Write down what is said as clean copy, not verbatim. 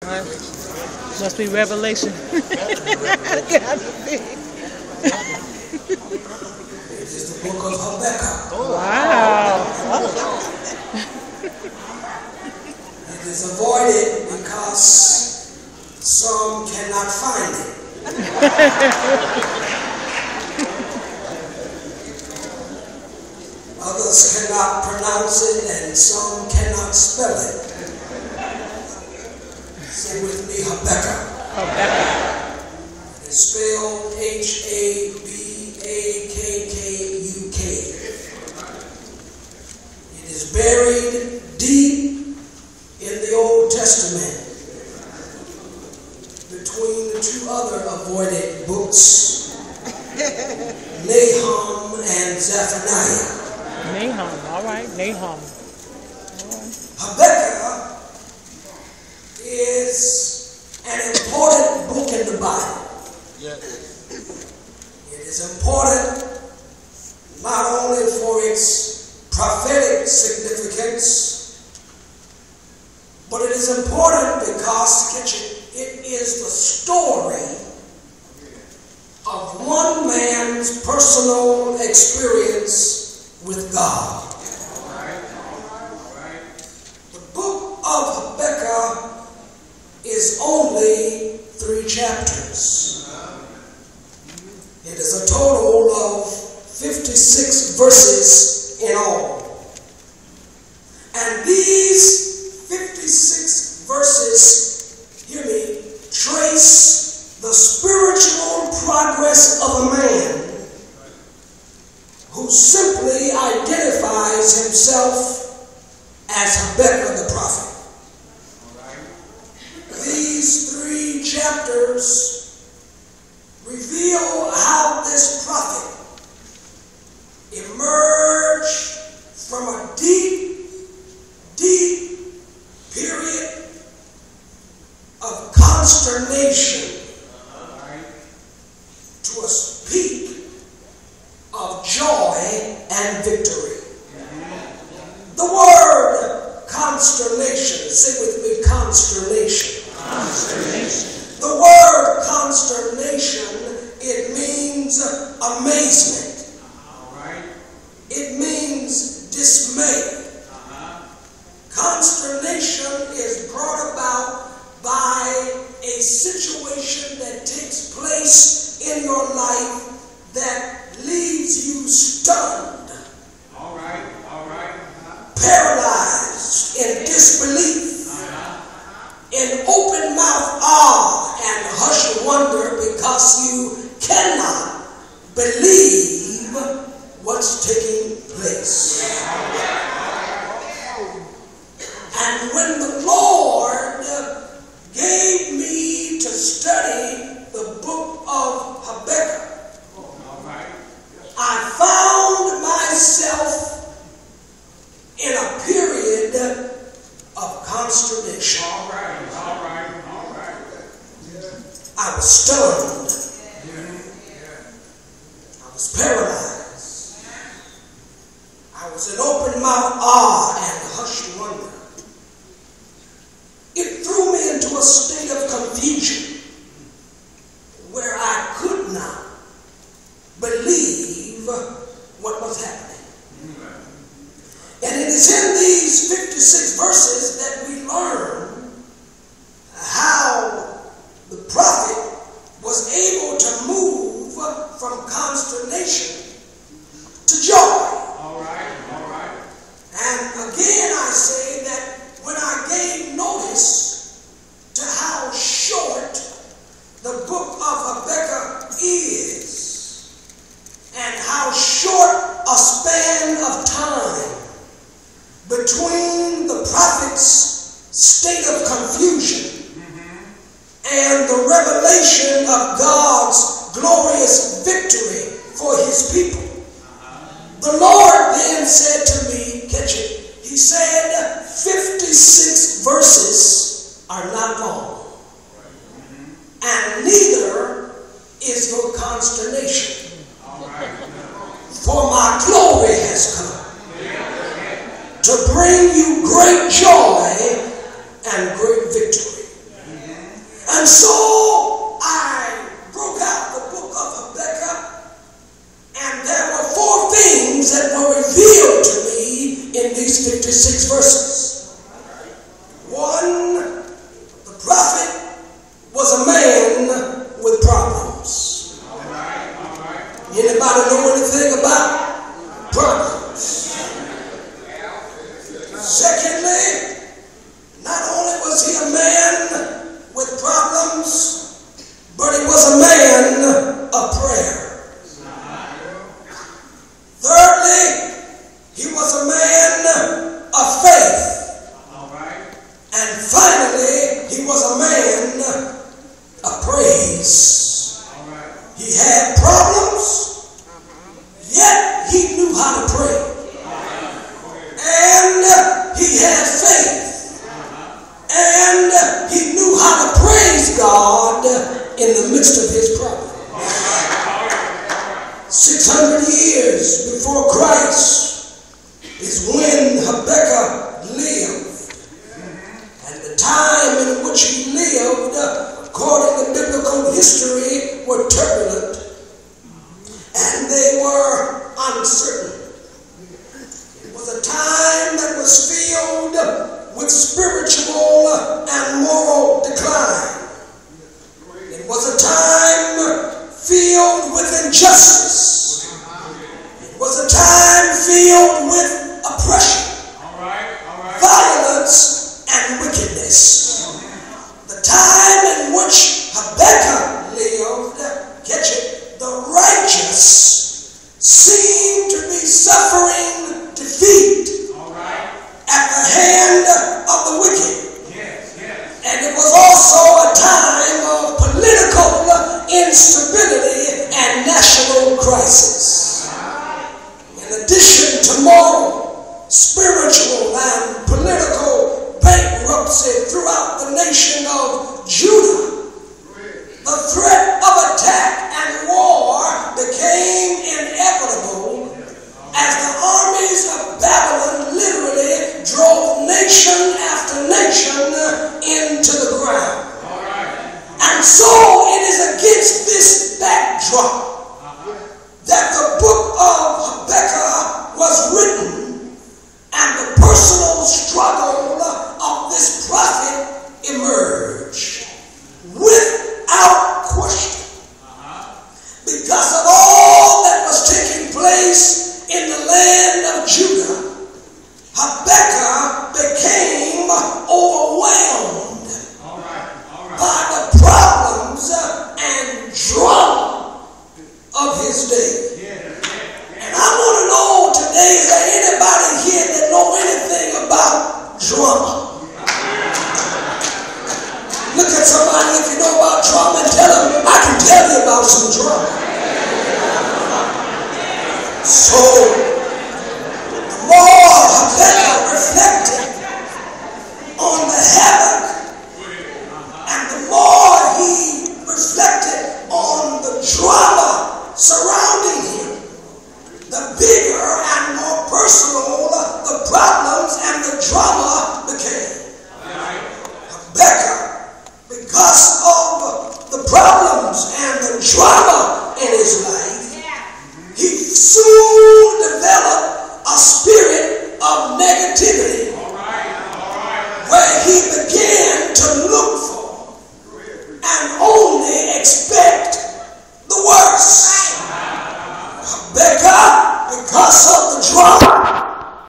Must be Revelation. It is the book of Habakkuk. Wow. It is avoided because some cannot find it. Others cannot pronounce it and some cannot spell it. Say with me, Habakkuk. Habakkuk. It's spelled H-A-B-A-K-K-U-K. It is buried deep in the Old Testament between the two other avoided books, Nahum and Zephaniah. Nahum, all right, Nahum. Habakkuk is an important book in the Bible. It is important not only for its prophetic significance, but it is important because it is the story of one man's personal experience with God. The book of Habakkuk is only 3 chapters. It is a total of 56 verses in all. And these 56 verses, hear me, trace the spiritual progress of a man who simply identifies himself as Habakkuk the prophet. These 3 chapters reveal how this prophet emerged from a deep period of consternation to a peak of joy and victory. The word consternation, say with me, consternation. Consternation. The word consternation, it means amazement. It means dismay. Consternation is brought about by a situation that takes place in your life that leaves you stunned, paralyzed in disbelief, in open mouth awe and hushed wonder because you cannot believe what's taking place. And when the Lord gave me to study the book of Habakkuk, I found myself in a period of consternation. I was stunned. I was paralyzed. I was in open mouth awe and hushed wonder. It threw me into a state of confusion where I could not believe what was happening. And it is in these 56 verses that we learn how the prophet was able to move from consternation to joy. And again I say that when I gave notice to how short the book of Habakkuk is, and how short a span of time between the prophet's state of confusion and the revelation of God's glorious victory for his people, the Lord then said to me, catch it, he said, 56 verses are not long, and neither is your consternation. For my glory has come to bring you great joy and great victory. in the midst of his problem. 600 years before Christ is when Habakkuk lived. And the time in which he lived, according to biblical history, were turbulent and they were uncertain. It was a time that was filled with spiritual and moral decline. It was a time filled with injustice. It was a time filled with oppression, violence, and wickedness. The time in which Habakkuk lived, catch it, the righteous seemed to be suffering defeat at the hand of the wicked. And it was also a time of political instability and national crisis. In addition to moral, spiritual, and political bankruptcy throughout the nation of Judah, the threat of attack and war became inevitable as the armies of Babylon literally drove nation after nation into the ground. And so it is against this backdrop that the book of Habakkuk was written, and the personal struggle of this prophet emerged without question. Because of all that was taking place in the land of Judah, Habakkuk became overwhelmed by the problems and drama of his day. And I want to know today, is there anybody here that know anything about drama? Look at somebody, if you know about drama, and tell them, I can tell you about some drama. So, the more Habakkuk reflected on the havoc, and the more he reflected on the drama surrounding him, the bigger and more personal the problems and the drama became. Habakkuk, because of the problems and the drama in his life, he soon developed a spirit of negativity, where he began to look for and only expect the worst. Habakkuk, because of the drama